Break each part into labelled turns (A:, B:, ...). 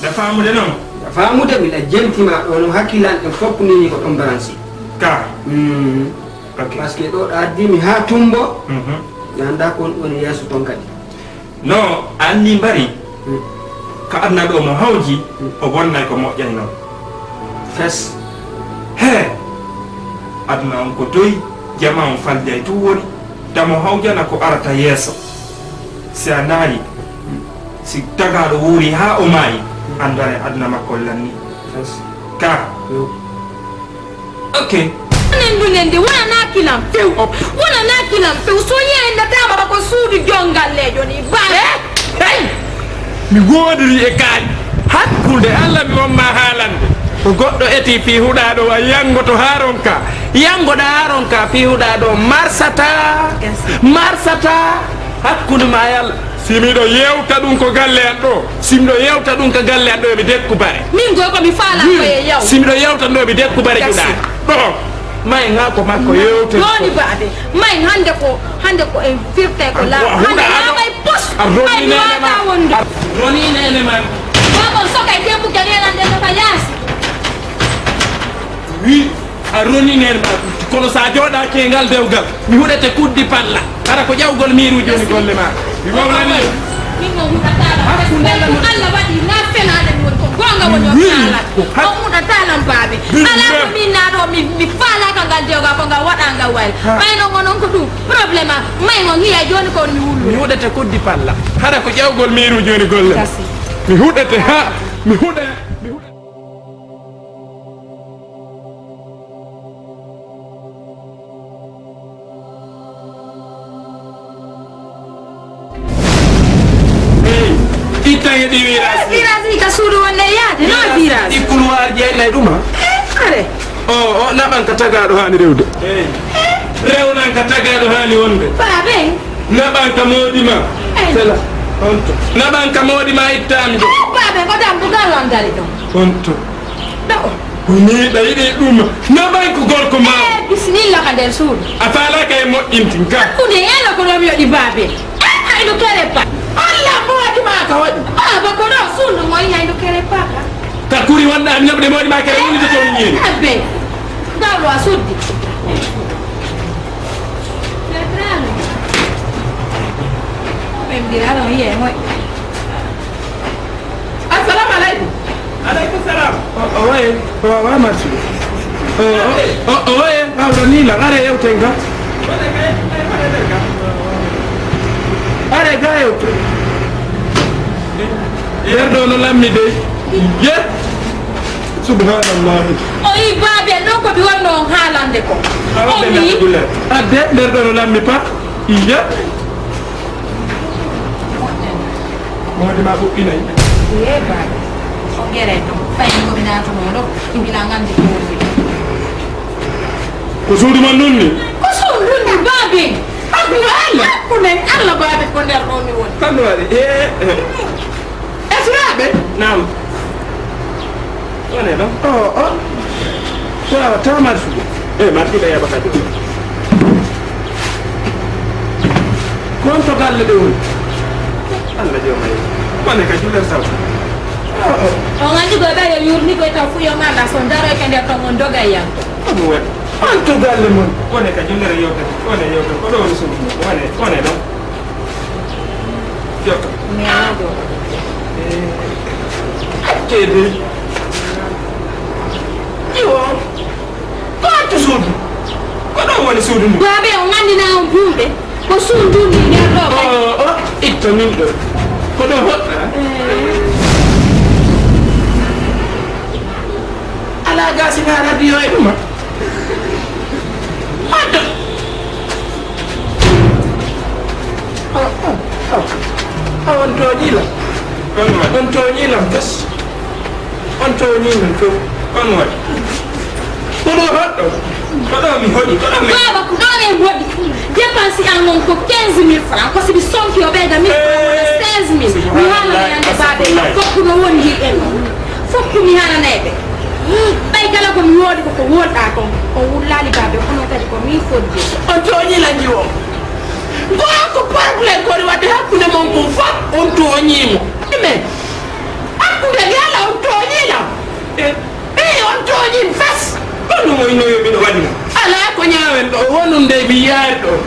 A: da famude non
B: famude mi la jentima do no hakkilan en fop ni ko don branci
A: ka
B: ok parce que do addi mi ha tumbo yanda kon woni yeso ton kadi
A: no anni bari ka adna do mo hawji o bonnay ko mojjay non
B: fes
A: he adna on ko doy jama on falde tu woni damo hawjana ko arata yeso si anari si tagado wuri ha o mai andare adna makko lanni
B: fes
A: ka ok
C: nende wana nakilam few wana nakilam few so yenda tama ko suudu jongal lejo ni ba
A: hey mi wodiri e kaaj hakkunde alla mi wamma haalande ko goddo eti fi hudado wa yangoto haronka yangoda haronka fi hudado marsata hakkunde ma yalla simido yewta dum ko galle en do simido yewta dum ko galle en do mi dekku bare
C: min go ko mi faala ko e yaw
A: simido yewta do mi dekku bare juda do may nga ko makko yewte
C: doni baade may hande ko en firte ko la hande ma may pos
A: arroni nene man
C: baba soka e tembu ganela ndenda payasi
A: wi arroni nene man kono sa joda ke ngal dewgal mi hudete kuddi palla ara ko jawgol miru joni golle ma mi wawlani
C: min mo hudatala alla wadi na fenade won ko gonga wonyo kala ko hudatala babe ala ko min na do mi fala ka ngal dewga ko ngal wada ngal wal may no ngonon ko dum problème may mo ngiya joni ko mi wullu
A: mi hudete kuddi palla ara ko jawgol miru joni golle mi hudete mi hudete
C: virage ka suudu wonde yaade no virage
A: di couloir jeynay duma
C: are
A: o naban ka tagado hani rewde rewnan ka tagado hani wonde
C: babe
A: naban ka modima sela onto naban ka modima ittamde
C: babe ko dam bugal on dari do
A: onto
C: do
A: ni da yidi dum naban ko gorko ma
C: bismillah ka der suudu
A: afala kay mo intinka
C: kude yelo ko do di babe ay do kere pa alla modi ma ka wadi baba ko do suudu mo ay do kere pa
A: ta kuri wanda am nabde modi ma kere woni to ñi
C: abe dawlo asudi letrano mem diralo ye moy assalamu alaykum
A: alaykum salam oye wa masu oye awdo ni la are yewtenga are gayo yerdo no lammi de ye subhanallah
C: oyi babe no ko bi wonno haalande ko o mi
A: adde yerdo no lammi pa iya modi ma bu inay
C: ye babe o gere do fay ko binato no do mbila ngandi
A: ko suudu man nonni
C: ko suudu ni babe Allah babe ko der do mi won
A: kan wari esrabe nam wala do wa ta marfu marfu da ya baka do konto galle de won Allah jomay wala ka juler saw
C: o ngandi go ba yo yurni ko ta fu yo manda son daro ke der to ngon doga yanto
A: mo wet anto galle mon wala ka juler yo ko do woni sum wala do Joko.
C: Meado.
A: Kede. Iwo. Quanto suudu? Kodo woni suudu ni?
C: Babe o ngandi na on bumbe. Ko suudu ni der do.
A: Itto min do. Kodo hotta. Ala gasi na radio e duma. Hotta. On toñila on toñilam bes on toñilam to on waɗi koɗo hoɗɗo koɗo mi hoɗi koɗo mi
C: baba ko ɗon en woɗi dépense an non ko 15 000 francs ko sibi sonki o ɓeyda 1000 francs 16 000 mi haalanoyande baɓe foppu no woni hiɗen noon foppu mi haalanaɓe ɓay kala komi woodi koko woɗɗa kon o wullali baɓe kono kadi ko min fodde
B: on toñilanji o ko probléme ko wadde hakkude mon ko fop on toñimo mais hakkude yalla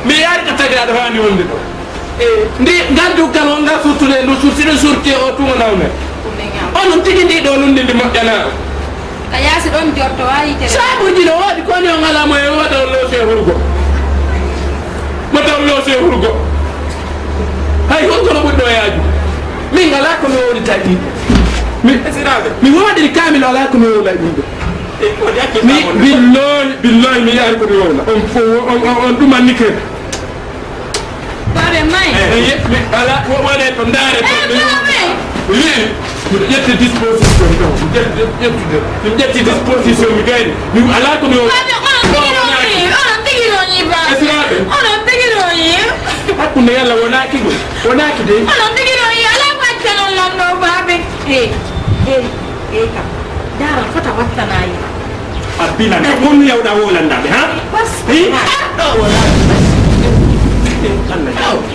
D: mi yaari ka tagaɗo hani wonde ɗo ndi gaddu kalo nga surtude ndu surtide surti o tuma nawne onon tigi ndi ɗo lunde ndi moƴƴana
C: ka yaasi ɗon jotto wayite
D: sabuji no waɗi koni o ngalamo e wataw loose hurgo mataw loose hurgo hay honko no ɓuɗɗo yaaju min ngala ko mi wowlita ɗiɗo mi woɗiri kamil ala ko mi wowla ɗiɗo billahi mi yaari ko mi wowla on ɗumanni ke
C: baɓe may
D: ala waɗe to ndaare ƴetti disposition ɗo min ƴetti disposition mi gayni mi ala ko mi
C: onon tiginoñi baɓe onon tiginoñi
D: hakkunde yalla wonaki gol wonaki de
C: onon tiginoñi ala ko accanon lanɗo baɓe kam daral fota wattanayi
A: a bilana kon yawɗa wolandaɓe ha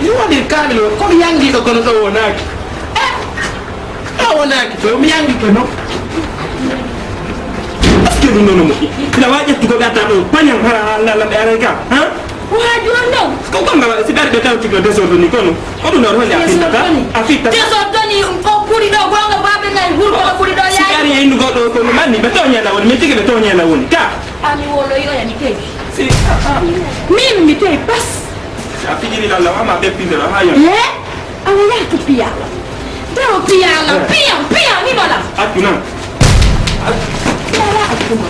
D: mi waɗir kamil o komi yangiɗo kono ɗo wonaki wonaki to mi yangi kono
A: est ce que ɗum ɗono moƴƴi ina wawi ƴettugo ɓe atta ɗo pañam haralamɓe aray ka ha
C: waaju on ɗo
A: ko gonga si ɓerɓe tawtigo désordre ni kono ko ɗum ɗon holli a fittata
C: désordre ni o ɓuuri ɗo gonga baɓe nayi hurkono ɓuuri ɗo
A: si ɓeri e innugo ɗo kono manni ɓe toñela woni min tigi ɓe toñela woni ka
C: ami woloyoya mi tewi
A: si
C: min mi tewi bas
A: a fijiri lalla wama ɓeppindero ha yon
C: awa yahto piyala tawa piyala piya hinola
A: accu nan
C: yala akkuma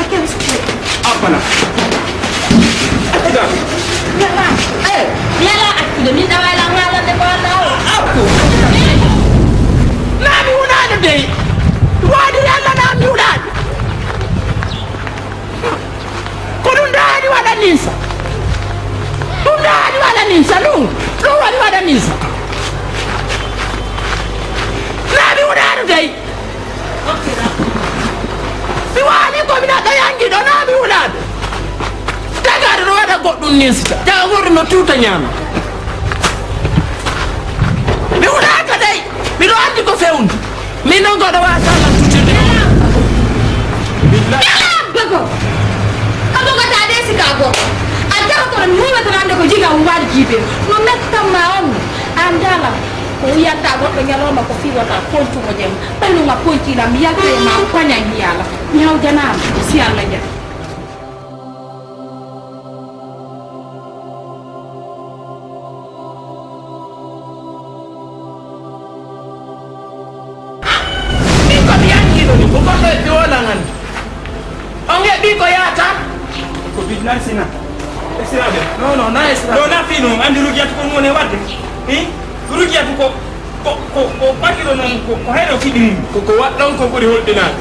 C: akew
A: appana accuda
C: yala akkude min ɗawayla ngalande ko allawo
D: akku naami wuɗaɗo dey waɗi yalla naami wuɗaɗo ko ɗum daani waɗa ninsa ɗum daani waɗa ninsa ɗum waɗi waɗa ninsa naami wuɗaɗo dey mi waali komi naɗa yangiɗo naami wuɗaɗo tagaɗo no waɗa goɗɗum ninsita tawa goɗɗo no tuta ñaama mi wuɗaka dey miɗo andi ko fewndi min noon goɗo wasalam tutirde
C: bago abogata de sika goto a tawa kono mi huwetanande ko jiga waɗi jiibe no mettanma on an dala ko wiyanta goɗɗo ñalowma ko fiwata pontumo jem ɓaynuma pontila mi yaltema koña hiyala mi hawjanama si allah jam
D: min komi yankiɗo ni ko goɗɗo e ɓiwolan andi on heɓi ko yata
A: ko billahi sina esiraɓe
D: non na esra
A: ɗo na fi noon andi rugiyatu ko ɗum woni wadde rugiyatu ko ɓaɗɗiɗo noon ko hayɗo fiɗiri
D: koko waɗɗon ko ɓuuri hulɗinade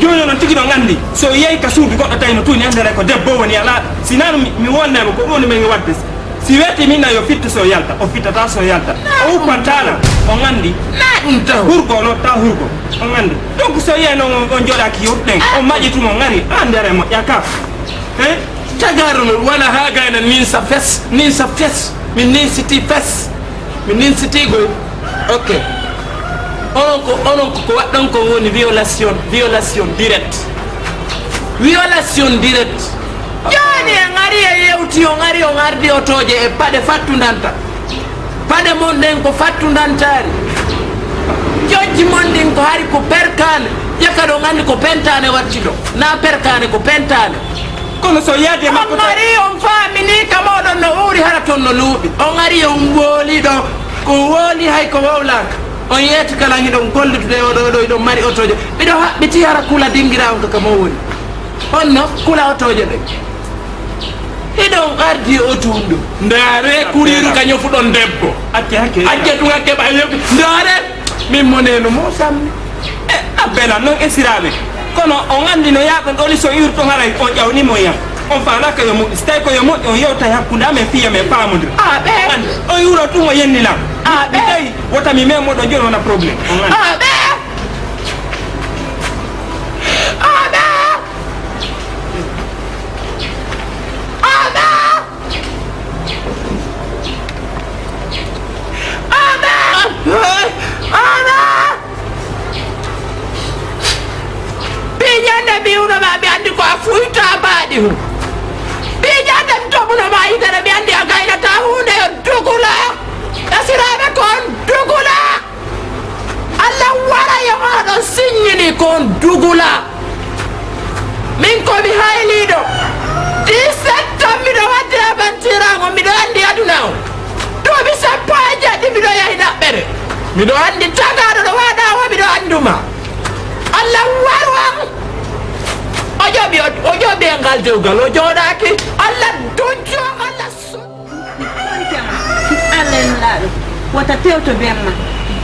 A: joni noon tigi ɗo gandi so yeyi ka suudu goɗɗo tawi no tuuni andere ko debbo woni ala sinano mi wonnama ko ɗum woni men wadde si weeti minna yo fitta so yalta o fittata so yalta o uppantala o gandi
D: na ɗum taw
A: hurgo no ta hurgo o gandi donc so yeyi noon on joɗaki yurɗen o maƴitumo gari andere moƴƴa ka
D: tagaro no wona ha gayna ninsa fes min ninsiti fes mi ninsitigoy ok onon ko waɗɗon ko woni violation direct joni en ari e yewti on ari on ardi otoje e paɗe fattudanta paɗe mon ɗen ko fattudantari jojji mon ɗin ko hari ko perkane ƴekka ɗo gandi ko pentane watti ɗo na perkane ko pentane
A: kono so yaade makko
D: on ari on faamini kamoɗon no uuri hara toon no luuɓi on ari on wooli ɗo ko wooli hay ko wowlaka on yeeti kala hiɗon gollitude oɗo iɗon mari otoje ɓiɗo haɓɓiti hara kula dinguira on kaka mo woni honno kula otoje ɗe hiɗon ardi otuɗo ndaare kuriru ka ñofuɗon debbo acce ɗum a keɓa yeɓi ndaare min moneno mo samni
A: a bela noon esiraɓe kono on andi no yaaɓen ɗoli so yurto haray on ƴawnimo yam on faanaka yo moƴƴi so tawi ko yo moƴƴi on yewta hakkude amen fiya men paamodira on yuro tuma yennilam mi tawi wota mi memoɗo joni wona probléme on andi
D: biñande mbiwno ma mi andi ko a fuyta baɗi hu biñande mi toɓuno ma yitere miɗo andi tagaɗo ɗo waɗa o miɗo anduma Allah warwam o jooɓi e ngal dewgal o jooɗaki Allah donjo Allah
C: Allah en laaɗo wota tewto bemma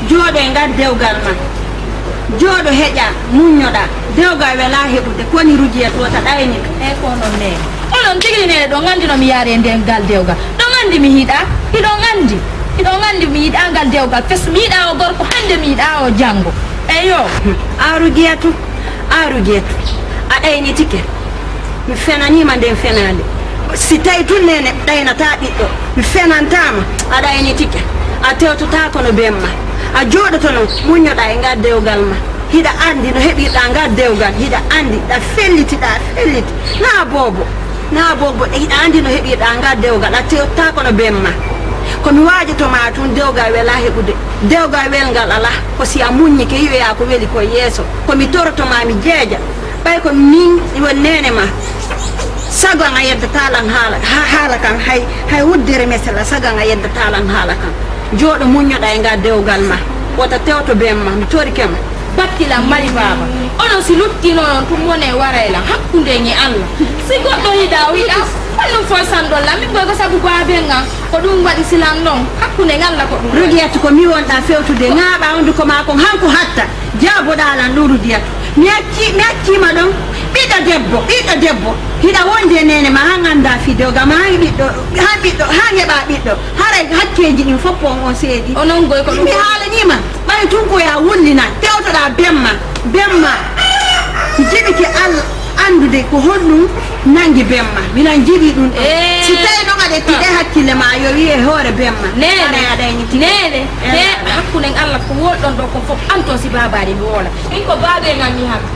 C: jooɗo e ngal dewgal ma jooɗo heƴa muññoɗa dewgal wela heɓude koni rujiyat wota ɗayni e ko non nene onon tigui nene ɗo gandi nomi yaari e nden ngal dewgal ɗo gandi mi hiiɗa hiɗo gandi mi yiiɗa ngal dewgal fes mi yiiɗa o gorko hande mi yiiɗa o janggo eyo arugiyatu a ɗaynitike mi fenanima nden fenade si tawi tun nene ɗaynata ɓiɗɗo mi fenantama a ɗaynitike a tewtota kono bemma a jooɗoto no muññoɗa e ngal dewgal ma hiɗa andi no heɓirɗa ngal dewgal hiɗa andi ɗa fellitiɗa felliti na bobo hiɗa andi no heɓirɗa ngal dewgal a tewtota kono bemma komi waajotoma tun dewgal wela heɓude dewgal welngal ala ko si a muññike yiyoya ko weeli ko yeeso komi torotoma mi jeeja ɓay ko min won nene ma sagon a yeddatalan haala kan hay wuddere mesela sagon a yeddatalan haala kan jooɗo muññoɗa e ngal dewgal ma wota tewto bemma mi torikema battilam mari baba onon si luttino noon tum wone warayla hakkude e Allah si goɗɗo hiɗa o hiɗa ɗum fo sandolla min ɓoy ko saabu baabe ngan ko ɗum waɗi silan noon hakkude Allah ko ɗum rugiyatu ko mi wonɗa fewtude ŋaaɓa honduko ma kon hanko hatta jaaboɗalan ɗum rugiyatu mi accima ɗon ɓiɗɗo debbo hiɗa wonde nene ma han anda fidewga ma han ɓiɗɗo han heɓa ɓiɗɗo haray hakkeji ɗin fof on seedi onon goy ko ɗum mi haalanima ɓay tun koya wullina tewtoɗa bemma jiɓike Allah andude ko honɗum nangi bemma minan jiiɗi ɗum ɗo si tawi ɗon aɗa tiɗe hakkille ma yo wiye hoore bemma nene hakkude Allah ko wolɗon ɗo ko fof anton si babaɗi mi woola min ko baabe ngam mi hakka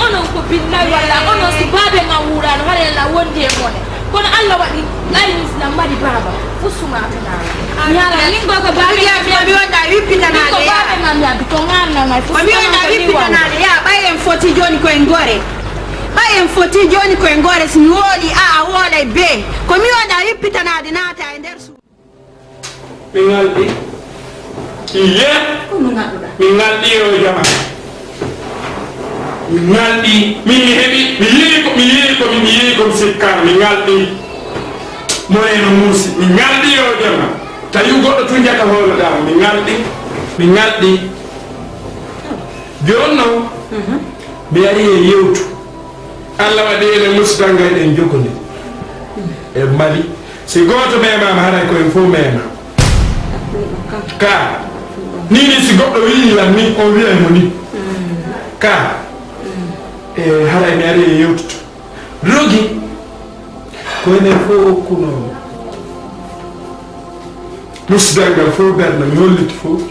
C: onon ko billahi walla onon si baabe ngam wuurano haɗela wondi e mone kono Allah waɗi ɗayni sinam mbaɗi baba fussumaɓeɗala min go ko baabe mi wonɗa wippitanade ko baabe ngam yabbi to gannama mi wonɗa wippitanade ya ɓay en foti joni koye gore ɓayen foti joni koye gore somi wooɗi a wooɗay be ko mi wonɗa yippitanade naata e nder suudu
A: mi ngalɗi iye mi ngalɗi o jama mi ngalɗi min heɓi mi yii ko mi sikkano mi ngalɗi moyeno muusi mi ngalɗi o jama tawi goɗɗo tun jaka holoɗama mi ngalɗi joni noon mi ari e yewtu Allah waɗi ene musitanga eɗen jogode e Mali si goto memama haray koyen fof mema ka nini si goɗɗo wiilan ni on wiyaymo ni ka e haray mi ari e yewtuto rogi ko enen fof kuno musidangal fof berna mi holliti fof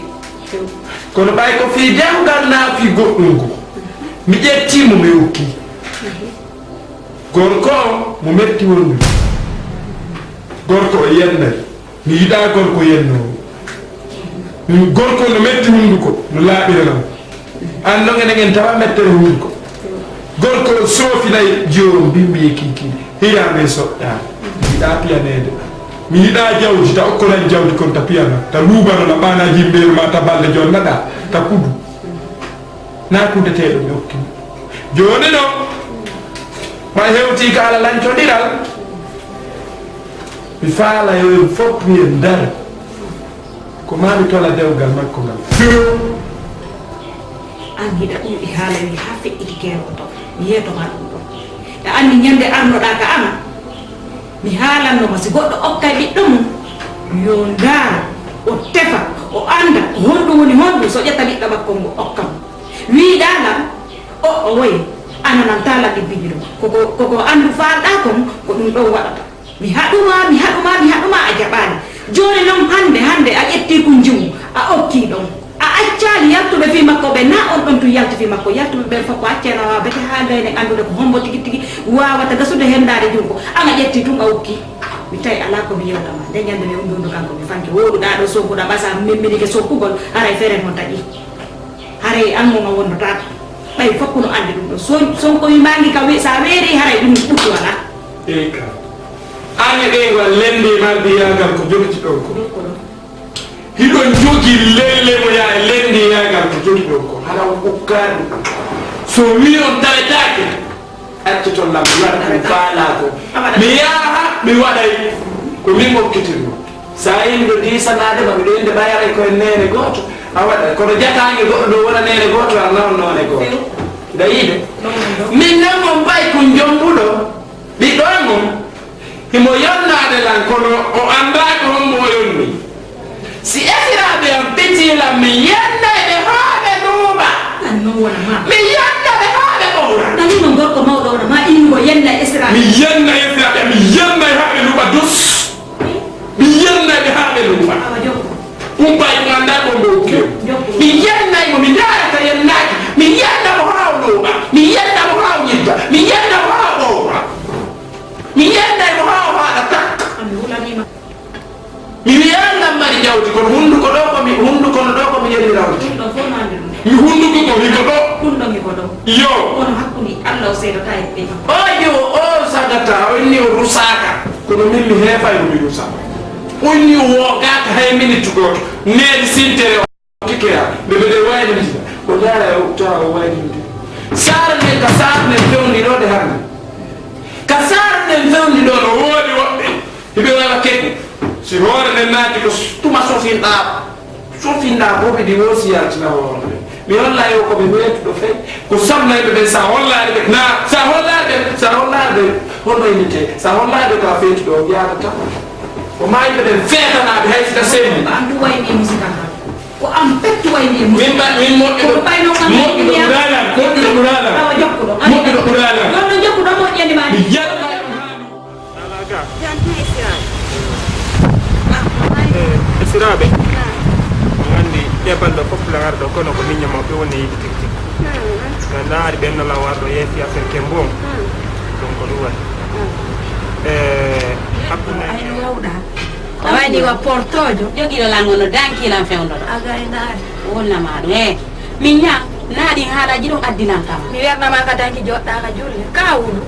A: kono ɓay ko fi dewgal naafi goɗɗum go mi ƴettimo mi hokki gorko mo metti wondude gorko o yennari mi yiɗa gorko yennowo gorko no metti hunduko no laaɓiranam an ɗon enen tawa mettere hunduko gorko o soofinayi joorom bimbiye kiki hiyame soɗɗa mi yiɗa piyanede mi yiɗa jawdi ta okkonan jawdi kon ta piyana ta luubanola ɓanaji mberu ma ta balle jon naɗa ta kudu na kudeteɗo mi hokkimo joni no ma hewti ka ala lancodiral mi faala yo fof mi en dara ko mami tola dewgal makko ngal
E: an hiɗa ɗum ɗi haalani ha feƴƴiti keewo to mi yetoma ɗum ɗon e anndi ñande arnoɗa ka ama mi haalannoma si goɗɗo okkay ɓiɗɗo mum yo ndaara o tefa o annda honɗum woni honɗum so ƴetta ɓiɗɗo makko ngo okka mo wiiɗalam o woyi ananan talan e biñi ɗum koko anndu faalɗa kon ko ɗum ɗon waɗata mi haɗuma a jaɓani joni noon hande a ƴetti ko jimu a okki ɗon a accali yaltuɓe fi makko ɓe na on ɗon tun yalti fi makko yaltuɓe ɓen fof ko acceno wawa bete ha gayne andude ko hombo tigui tigui wawata gasude hendade jungo ama ƴetti tun a okki mi tawi ala komi yewɗama nde ñande mi umdudu kanko mi fanke woɗuɗa ɗo sokkuɗa ɓasa memminike sokkugol haray fere mon taƴi haray anmono wondotako ɓay fof no andi ɗum ɗo sonko mi mangi ka sa weeri haray ɗum ɓuɗɗu wala
A: eyi ka ane ɗengol lendi mardi yagal ko jogiti ɗon ko hiɗon jogi lelle mo yaa e
D: ukkadu so wi on tawetake acciton lam mi waɗa ko faala ko mi yaha mi waɗay ko min hokkitirmo sa indi ɗo disanade ma miɗo inde ɓayara koye nene goto a waɗa kono jatange goɗɗo ɗo wona nene goto a nawan none goto dayiɓe min nan mon mbay ko jombuɗo ɓiɗɗo e mum himo yonnade lan kono o andaki hommo o yonni si esiraɓe am ɓetilam mi yennayɓe haaɓe ɗuuɓa mi yennaɓe haaɓe ɓowra
E: nanino gorko mawɗo ono ma ingo yenna esiraɓe
A: mi yenna esiraɓe mi yennay haaɓe ɗuuɓa dus mi yennayɓe haaɓe ɗuuɓa umbay ko anda ko mbokkiyo mi yennaymo mi darata yennaki mi yennamo haw ɗuuɓa mi yennamo haw ñidda mi yennamo haw ɓowra mi yennaymo haw haɗa takka mi wiyannam mari jawdi kono hunduko ɗo komi hundukono ɗo komi yennirawdi mi hunduko ko hiko ɗo yo
E: kono hakkude allah o seedata e ɓe
D: ojo o sagata o inni o rusaka kono min mi heefay o mi rusa onni wogaka hay minute goto needi sintere o kikeya ɓe ɓeɗe waynidita ko jara o tawa o waynidita sara nden ka sara nden fewndi ɗo de hande ka sara nden fewndi ɗo no woodi woɓɓe hiɓe wawa keɗɗi si hoore nden naati ko tuma sofinɗa boɓe ɗi wosiyaltina hoore mi holla yo koɓe wetuɗo fey ko samnayɓe ɓen sa hollade ɓe na sa hollade holno inite sa hollade ko a feetuɗo o yadata o mayɓe ɓen feetanaɓe hay sika sembi
E: andu wayni musique ko am pettu wayni
D: min moƴƴuɗo ɓuralam
E: nono jokkuɗo moƴƴande ma
A: mi yalla esiraɓe gandi ƴebalɗo fof lagarɗo kono ko miña mawɓe woni yiɗi tig tig no naari ɓennola warɗo yeefi affaire kembom donc ko ɗum waɗi hakkude
C: wawɗa awani wa portojo
F: jogiɗo lan wono dankilan fewdoɗo
C: agaynaari
F: wolnama ɗum e min ña naaɗi haalaji ɗum addinan kam
C: mi wernama ka danki joɗɗaka julle ka wuɗu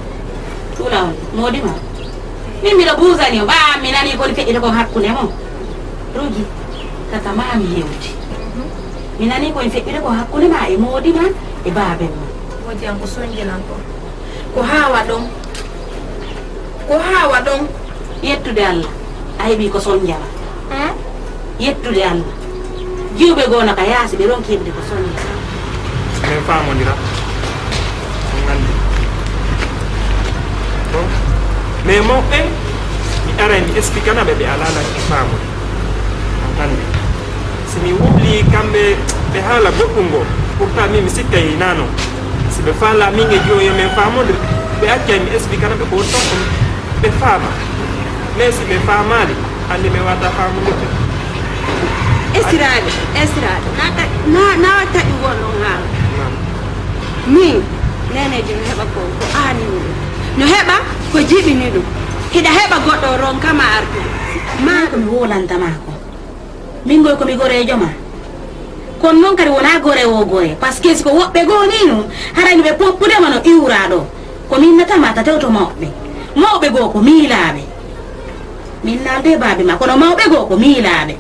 F: tuula on moɗima min mbiɗo ɓuusani o ɓa mi nani koni feƴƴita kon hakkude mo rugi tata mami yewti mi nani koye feƴƴude ko hakkude ma e moɗima e baben ma
C: wodi an ko soñjinan ko ko hawa ɗon ko hawa ɗon
F: yettude allah a heeɓi ko soñjama yettude allah jiwɓe gono ka yaasi ɓe ronki heɓde ko soñjama
A: min famodira on gandi bon mais mawɓe mi ara mi expliquanaɓe ɓe alalaki famude on gandi somi wubli kamɓe ɓe haala goɗɗum ngo pourtant min mi sikkay nano si ɓe faala min e joyo min famode ɓe accay mi expliquanaɓe ko woni ton ko ɓe faama mais si ɓe faamali hande mi wata famude
C: esiraɓe na taƴi wonɗon haala min nenejo no heɓa ko anini ɗum no heɓa ko jiɓini ɗum hiɗa heɓa goɗɗo ron kama arde
F: ma komi wolantama ko min goy komi gorejo ma kono noon kadi wona gore o gore par ce que siko woɓɓe goni noon harani ɓe poppudema no iwra ɗo ko minnatama ta tewto mawɓe goo ko miilaɓe min nalde baabe ma kono mawɓe goo ko miilaɓe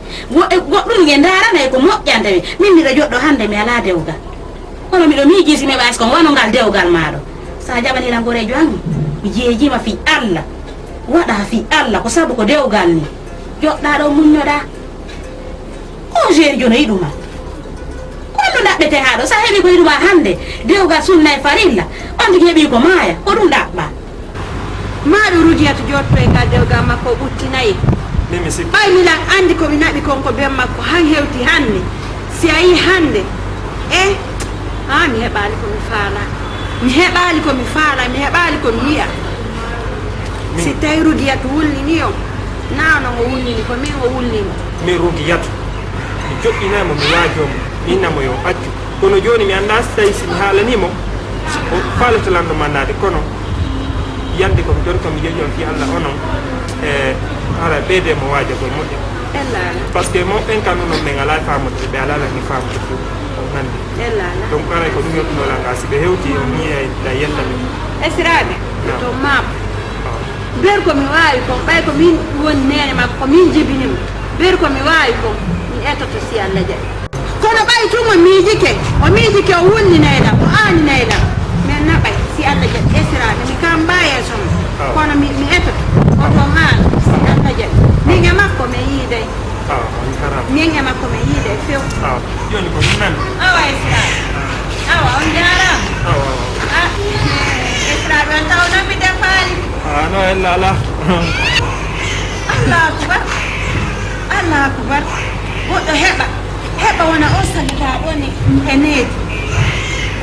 F: goɗɗum e daranay ko moƴƴantemi min mbiɗa joɗɗo hande mi ala dewgal kono miɗo miijisi mi ɓaysi kon wonongal dewgal maɗo sa jaɓanilan gorejo an mi jeejima fi allah waɗa fi allah ko saabu ko dewgal ni joɗɗa ɗo muññoɗa o jeerijo no yiɗuma kono ɗaɓɓete haɗo sa heeɓi ko yiɗuma hande dewgal sunna e farilla on tigi heeɓi ko maaya ko ɗum ɗaɓɓa
C: maɗo rudiyata jotto e ngal dewgal makko o ɓuttinayi
A: mimi sikki
C: ɓay milan andi komi naɓi konko ben makko han hewti hande si a yi hande mi heɓali komi faala mi heɓali komi faala mi heɓali komi yiya si tawi rudiyata wulnini o nawno o wulnini ko min o wulnini
A: min rugiyatu mi joƴƴinaymo mi waajomo mi innamo yo accu kono joni mi anda so tawi somi haalanimo o falatalanɗo mannade kono yande komi joni komi jeeƴi on fi allah onon ara ɓeydemo waajagol moƴƴa
C: ellala
A: par ce que mawɓen kam noon ɓe ngala famude ɓe alalani famude fo on nandi
C: ellala
A: donc aray ko ɗum yettunola nga si ɓe hewti o ñiya yenda ɓe
C: esiraɓe to maɓo ber komi wawi kon ɓay ko min woni nene makko ko min jibinimo ber komi wawi kon mi ettoto si allah jaɓi ko wono ɓay tumo miijike o miijike o wulninayɗam o aaninayɗam min naɓay si allah jaɓi esiraɓe mi kam mbayeso kono mi etoto oto haala si allah jaɓi min e makko mi yiiday min e makko mi yiiday few
A: joni ko nan
C: awa esiraɓe awa on jarama esiraɓe on taw noon mi defaali
A: no ella ala
C: allah akubar allah akubar goɗɗo heɓa wona o sagata ɗon e needi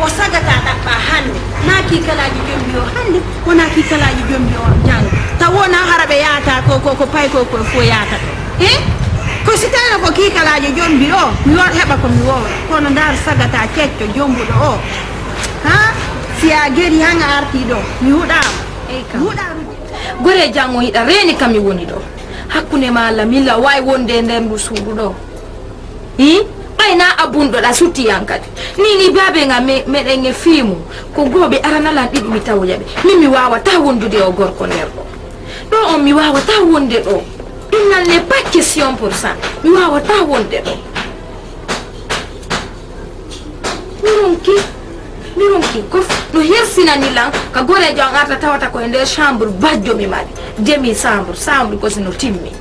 C: o sagata ɗaɓɓa hannde na kikalaji jombi o hannde wona kikalaji jombi o janngo taw wona hara ɓe yahata ko pay ko fo yahata ɗo ko si tawino ko kikalaji jombi o mi heɓa komi wowra kono ndar sagata kecco jombuɗo o ha si a geri hanga arti ɗo mi huɗama eyi kam huɗama
G: gore jango hiɗa reni kam mi woni ɗo hakkunde ma Allah milla wawi wonde e nder ndu suudu ɗo ɓayna abunɗoɗa suttiyan kadi nini baabe ngam meɗen e fiimu ko gooɓe aranalan ɗiɗi mi tawoyaɓe min mi wawata wondude o gorko nder ɗo on mi wawata wonde ɗo ɗum nan n'est pas question pour ça mi wawata wonde ɗo mi ronki kof no hersinanilan ka gorejo an arta tawata ko e nder chambre bajjo mi mari demi chambre ko sino timmi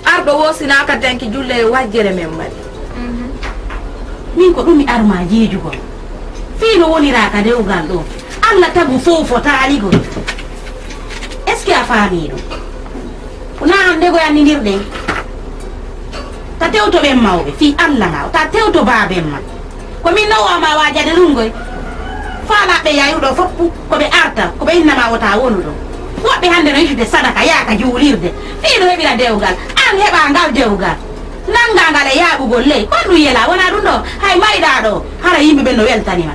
G: arɗo wosinaka danki julle wajjere men mari
F: min ko ɗum mi arma jeejugol fii no woniraka dewgal ɗo allah tagu fofo taaligo est ce que a faami ɗum kona hande go yannidirɗen ta tewto ɓen mawɓe fii allah ma ta tewto baaben ma komin nawama wajade ɗum goy faalaɓe yayuɗo foppu koɓe arta koɓe innama wota wonu ɗo woɓɓe hande no yitude sadaka yaaka juulirde fii no heɓira dewgal an heɓa ngal dewgal nanga ngal e yaaɓugol ley kon ɗum yela wona ɗum ɗo hay mayɗa ɗo hara yimɓeɓe no weltanima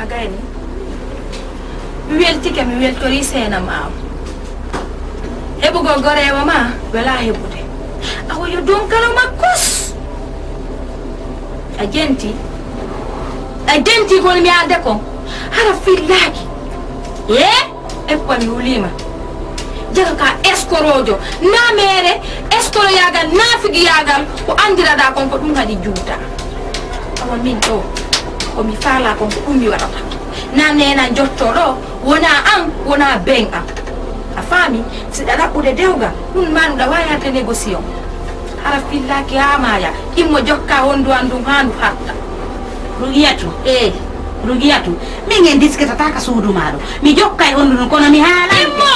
G: a gayni mi weltike mi weltori seena ma am heɓugo gorewa ma wela heɓude awoyo donkalo makkos a jenti gol mi adde kon hara fillaaki eppa mi wulima jaga ka escorojo na mere escoro yagal nafigi yagal ko andiraɗa kon ko ɗum kadi juuta awa min ɗo komi faala kon ko ɗum mi waɗata na nena jotto ɗo wona an wona ben am a faami siɗa ɗaɓɓude dewgal ɗum manuɗa wayata négocion hara fillaki hamaya immo jokka hondu an ɗum handu hatta
F: rugiyatu rugiyatu min en disketata ka suudu maɗo mi jokkay hondu ɗum kono mi haala immo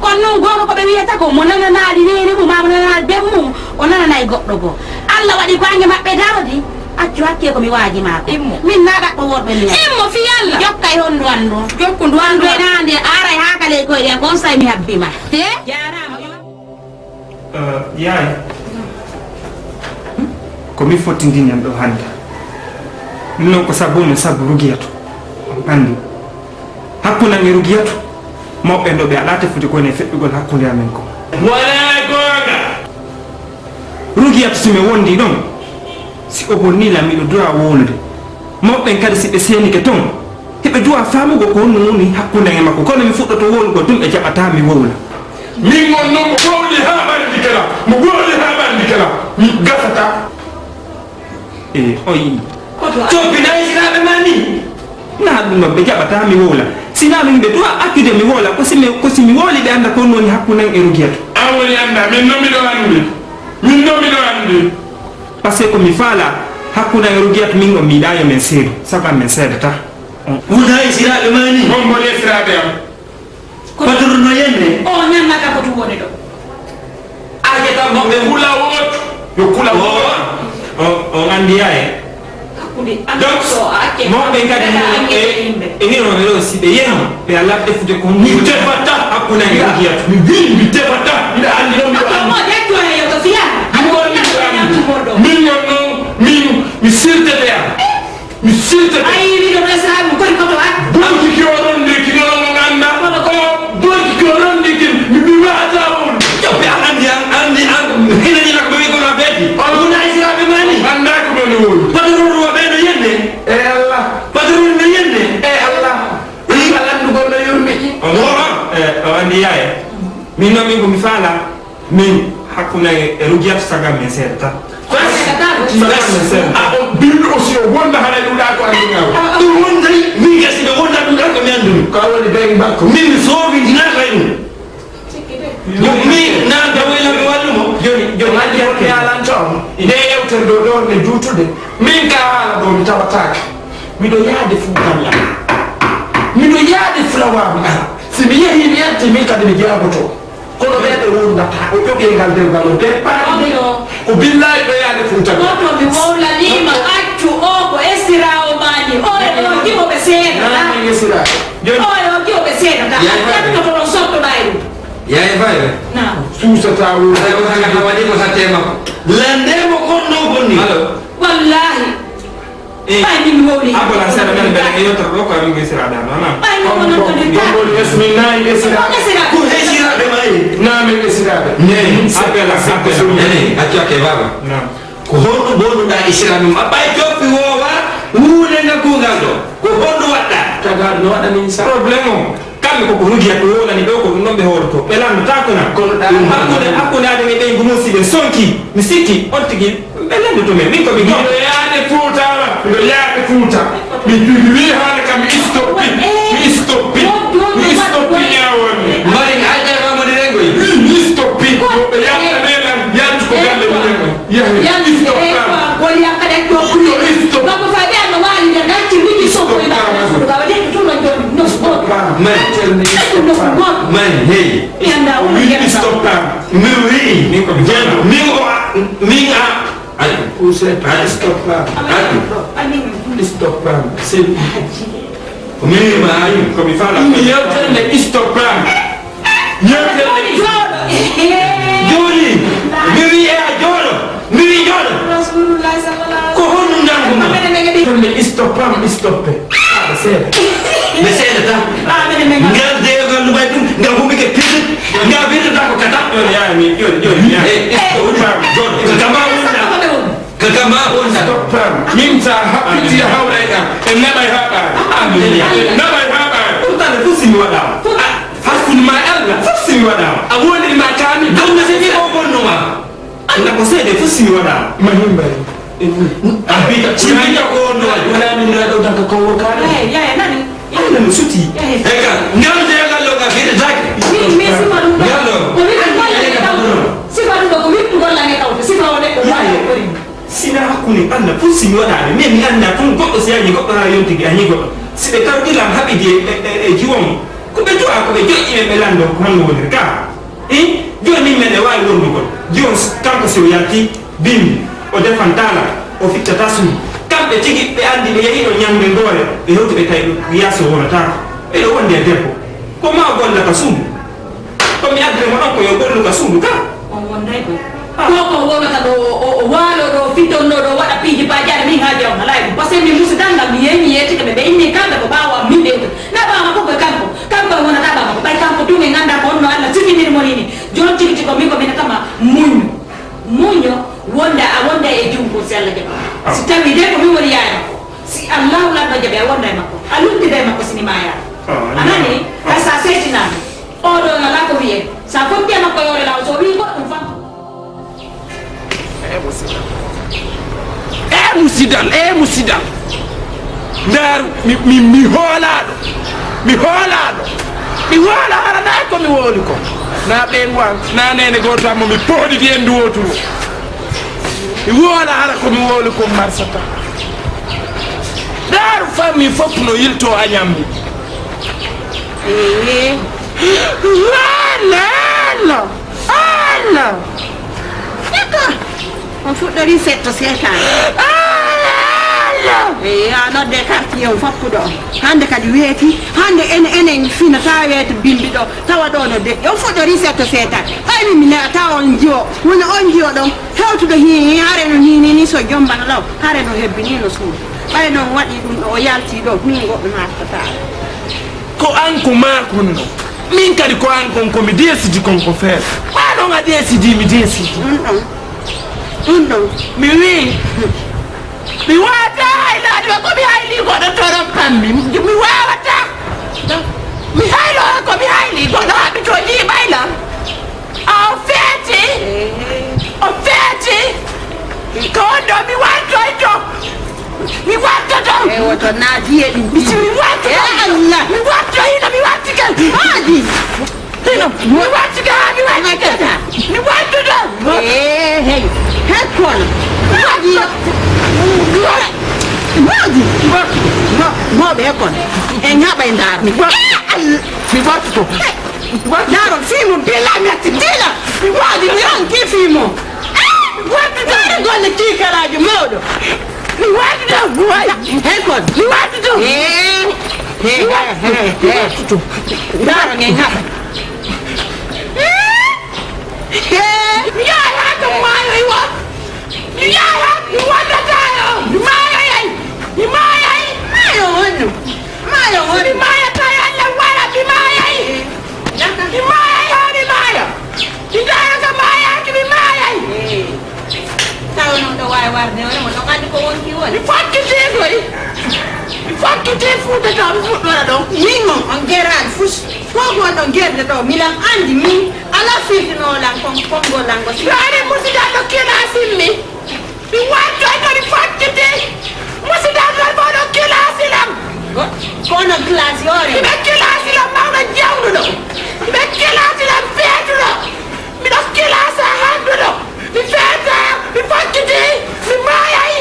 F: kono noon gono koɓe wiyata ko mo nananaɗi nene mum mamo nananaɗi ben mum o nananayi goɗɗo goo allah waɗi ko ange maɓɓe dawdi accu hakke komi waaji mako immo min na ɗaɓɓo worɓe mi
G: immo fi allah
F: jokkay hondu an ɗo
G: jokku ndu andu
F: e nande aray ha kale koye ɗen kon say mi habbima jarama
A: yaay komi fottindinen ɗo hande non ko sabu sabu rugiyatu on andi hakkunange rugiyatu mawɓe ɗo ɓe ala tefude koyne feƴƴugol hakkude amen ko
D: wona gonga
A: rugiyatu simi wondi ɗon si o bonnila miɗo duwa wolude mawɓen kadi si ɓe senike toon heɓe duwa famugo ko honno woni hakkunange makko kono mi fuɗɗoto wolugo dum ɓe jaɓata mi wowla
H: min won noon mo gowli ha ɓandi kela mo gowli ha ɓandi kela mi gasata
A: o yii
D: topinayisiraɓe ma ni
A: na ɗum ɗon ɓe jaɓata mi wowla sina min ɓe duwa accude mi wowla ko simi wowli ɓe anda ko honno woni hakkunan e rugiyatu
H: an woni anda min noon miɗo andi
A: par ce que komi faala hakkunan e rugiyatu min on miiɗa yo min seedu sabu an min seedata
D: wonayisiraɓe ma ni
H: gongon esiraɓe am
D: patorno yenne
F: o ñannaka ko tum woni ɗo
D: ajeta moɓe
H: kula wot yo kula wot
A: on andi yaye donc mawɓe kadi e hinoɓe ɗo si ɓe yehi ɓe ala ɗefude ko
D: mi defata
A: hakkunan e rugiyatu
H: mi wi mi defata mbiɗa andi ɗo miɗo min won noon mi sirtete am mi sirtete bonki ki o ɗon ndiki noon on anda o bonki ki o ɗon ndiki mi wata on
D: ɓe andi hinanina ko ɓe wi kono beeti wonayisiraɓe ma ni
H: anda ko mene woni
D: patorno ɓeɗo yenne
H: e allah
D: patorno ɓe yenne
H: e allah andugol no yurmiji
A: o andi yaye min noon min komi faala min hakkunan e rugiyatu sagam min seedata
B: ti
H: bindu aussi o wonda hana ɗuɗa ko andi ngaw
I: ɗum wondari min gasi ɓe wonda ɗuɗa ko mi andumi
B: ko woni ɓen bakko
I: min mi soowidina kay ɗum min nanta waylaɓe wallumo
B: joni addi yalantoon nde yewtere ɗo ɗon ne juutude min ka haala ɗo mi tawatake miɗo yaade fuutalla miɗo yaade fulawaɓe ala si mi yeehi mi yalti min kadi mi jaaboto kono ɓeɓe wondata o ƴoƴengal dewgal o depaɗi ko billahi ɗo yaade fuutalla
E: goto mi wowlanima accu o ko estirawo mani oyo o jiwoɓe seeɗa oyo o jiwoɓe seeɗa ƴettoto ɗon sottoɗa e ɗum
I: yaye faye
B: suusata
I: wuraka waɗi ko satte makko landemo gonɗo gonni
E: wallahi ɓay min wowli
A: abola seeɗa men ɓe yewtere ɗo ko amin gesiraɗa nona
E: ɓay mi wonotoni
B: esmi nayi esiraɓe
I: ko hesiraɓe mayi
B: namin esiraɓe
I: nene accu hakke baba ko honɗo bonnuɗa isiraɓe ma ɓay joppi wowa wuulenga kuugal ɗo ko honɗo waɗɗa
B: tagaɗo no waɗamin sa
A: probléme o kamɓe koko rugiya ko wolani ɗo ko ɗum ɗon ɓe holoto ɓe landotako na hakkude ade ɓe ɓeygu musiɓe sonki mi sikki on tigui ɓe landoto men min koɓe
H: miɗo yaade fuuta miɗo yaade fuuta mi wi haala kam mi istoppi ñawon
I: mari haƴƴaramade rengoy
H: mi istoppi ɓe yaltaneɗan yaltu ko galle minen yahi istoppam
E: golyakade ɗo bako fa ɓe no waali nde nacci wiji sokoɓawa de tuma joni
I: man hey
B: istoppam
I: mi wi min
B: istoppam
I: min ma ayi
A: komi fala
B: yewtere nde istoppam yewtere
I: joni mi wi e a jooɗo mi wi jooɗo ko honɗum nanguma
B: nde istoppam istoppe aɗa seeɗa
I: mi seeɗa tan ngal deyogal ɗumay ɗum ngal humike pirde ngal wirdata ko kata
A: joni yayami joni
I: kakama wonɗa kakama wonɗa
B: istoppam
H: min sa haɓɓiti hawrayɗam e naɓay haɓare naɓay haɓare
A: pourtant fof simi waɗama
H: hakkude ma allah
A: fof simi waɗama
H: a wonirma kami
I: ɗum sini o bonnuma
A: anda ko seede fof simi waɗama
B: ma himbari
I: cimmiɗa ko wonnowa
B: wonani naɗo tanka kowo kaɗa
E: yaya nani
A: no suti
I: eka ngal deyogal ɗo ka firdetake
E: mi sifa ɗum ɗo ko wiɓe gollane tawto sifa ɗum ɗo ko wiɓɓe gollane tawto sifa o neɗɗo waɗi
A: sina hakkude allah fof simi waɗade mais mi anda tun goɗɗo si yañi goɗɗo ha yontigi añi goɗɗo si ɓe tawɗilam haɓidi e jiwom koɓe jowa koɓe joƴƴiɓe ɓe lando ko honno woniri ka joni min men e wawi wondugol jiwon kanko si o yalti bimbi o defantala o fittata suudu kamɓe tigi ɓe andi ɓe yeehiɗo ñamde ndoore ɓe hewti ɓe tawi yaso wonatako ɓeɗo wondi e debbo ko ma gollaka suudu komi addemo ɗon ko yo golluka suudu ka
E: on wonday ɗo koko wonata ɗo o waalo ɗo fittonno ɗo waɗa piiji bajare min haaji on alay ɗum par ce que min musidanga mi yehi mi yettike ɓe inni kamɓe ko ɓawa min ɗewde na ɓama fof koye kanko wonata ɓama ko ɓay kanko tumi ganda ko onno allah sifinirmo nini joni tigi tigi ko min ko minatama muño wonda a wonda e jungo si allah jaɓa si tawi de ko min woni yaaya makko si allahu lanɗo jaɓe a wonda e makko a luttida e makko sinima yaa anani hay sa seetinama oɗo ala ko wiye sa fotti e makko yore law so wi goɗɗum fan
H: musidal ndar mi hoolaɗo mi hoola haranayi komi wooli ko na ɓen wan na nene gotammo mi pooɗiti en duwoturo mi woola hara komi wooli ko marsata ɗaru fammi fof no yilto a ñammi Allah
F: on fuɗɗori setto setani a nodde quartier on foppuɗo hande kadi weeti hande enen finata weeto bimbi ɗo tawa ɗo no deƴƴi on fuɗɗori setto setani ɓaymi mi ne'a tawa on jiwo woni on jiwo ɗon hewtuɗo hi hare no ni so jombata ɗo hare no hebbini no suudu ɓay noon waɗi ɗum ɗo o yalti ɗo min goɗɗo naftata
H: ko an ko ma konno min kadi ko an kon komi desidi konko feere ma ɗon a desidi mi desidi
F: ɗum ɗon
H: mi wi mi wawata haylade ma komi hayli goɗo toron pammi mi wawata mi haylora komi hayli goɗo haɓe to jiɓayla o feeti kondo mi wartoyto mi wartoto
F: e woto naati e ɗum
H: mi warto
F: Allah
H: mi warto hino mi wartikel
F: haadi
H: hino mi wartika mi wartikata mi wartoto
F: hey hakkono haadi mawɓe hekkon en haɓa e ndaar
H: mi wartoto
F: ndaaro fiimum billa metti dila waadi mi ranki fiimum wartoto golle kiikalajo mawɗo
H: mi wartoto
F: hekkon
H: mi wartoto
F: ndaaro en haɓa
H: mi yaha ko maayo e wo mi yaha mi waddatayo mi maayay mi maayay
F: maayo wonno
H: mi maayata yalla wala mi maayay mi maayay ho mi maayo mi dara ko maayaki mi maayay
F: tawa noon ɗo wawi warde wonemo ɗon andi ko wonki woni
H: mi fakkite koy mi fakkite fuutata mi fuɗɗora ɗon
F: min on on guerani fus fogon ɗon guerde ɗo milan andi min ala firtinolan konngollan go
H: yaani musidaɗo kila simmi mi wattoy ko mi fakkite musidaɗo fo ɗo kila silam
F: kono classe yore
H: miɓe kilasilam mawɗo jawɗuɗo miɓe kilasilam feetuɗo miɗo kilasa handuɗo mi feeta mi fakkiti mi maayay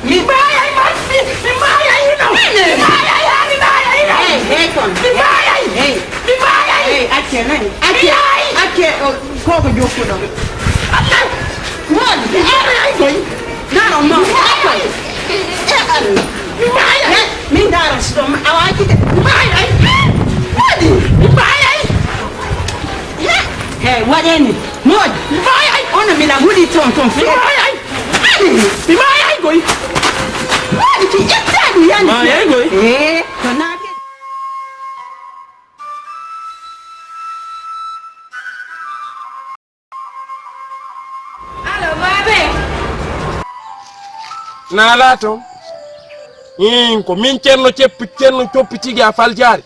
H: mi maayay masi mi maayay hino mi maayay ha mi maayay hino
F: kon
H: mi maayay mi maayay
F: acce nani acce koko jokkuɗo
H: allah
F: wonde
H: maayay koy
F: nanon ma akkoy
H: mi maayay
F: min daro siɗo awaki de
H: mi maayay
F: waɗi
H: mi maayay
F: hey waɗeni moƴ
H: mi maayay
F: ono mina huuɗi ton
H: mi maayay mi maayay koy
F: waɗi ki ƴettaɗi yani
A: maayay koy
F: to naake
G: allo babe
B: naala toon ko min ceerno ceerno coppitigi a faljaari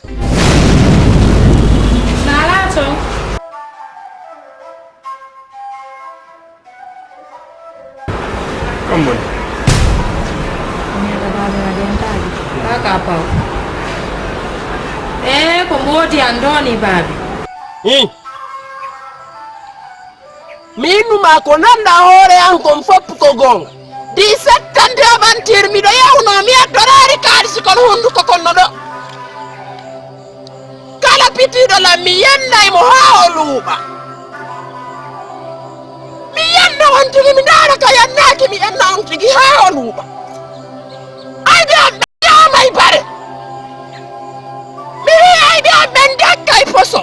G: nala to
A: Combon.
G: kaka paw ko modi andoni babe
H: mi innuma ko nanda hoore an kon fopp ko gonga di settande avantir miɗo yawno mi addorari kaalisi kon hunduko konno ɗo kala pitiɗo lam mi yennaymo ha o luuɓa mi yenna on tigi mi ndaara ka yannaki mi yenna on tigi ha o luuɓa ayde am ɓeyamay bare mi wi ayde am ɓen dakkay poso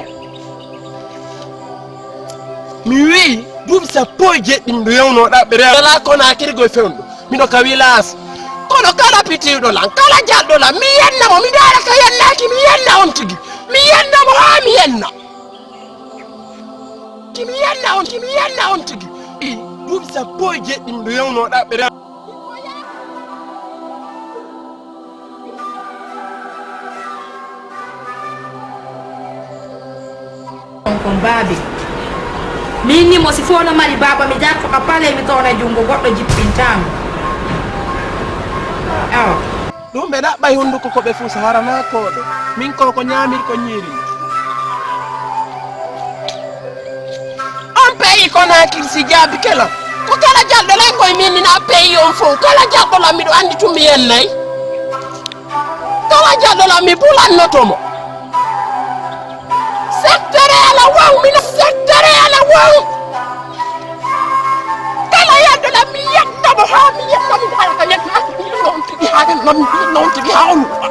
H: mi wi duuɓi sappo e jeɗɗi miɗo yewnoɗa ɓe rewala kona kirgoye fewnɗo miɗo ka wilas kono kala pitiɗo lan kala jalɗo lan mi yennamo mi ndaara ka yennaki mi yenna on tigi mi yennamo ha mi yenna mi yenna on tigi duuɓi sappo e jeɗɗi miɗo yewnoɗa ɓe rew
G: kon baabi min ni mo si fof no mari baba mi jatto ka pale mi tawna jungo goɗɗo jippintamo awa
B: ɗum ɓe ɗaɓɓay hunduko ko ɓe fuu so harana koɗo min ko ñamir ko ñiiri
H: on peyi kona kirsi jaabi kelam ko kala jalɗo lan koye min nina peyi on fof kala jalɗo lam miɗo andi tumi yennayyi kala jalɗo lam mi bulannotomo sectere ala waw mina sectere ala waw kala yalɗo lam mi yennamo ha mi yennamo hala ka yennaki mi yenna on tigi ha yennam mi yenna on tigi ha o luuɓa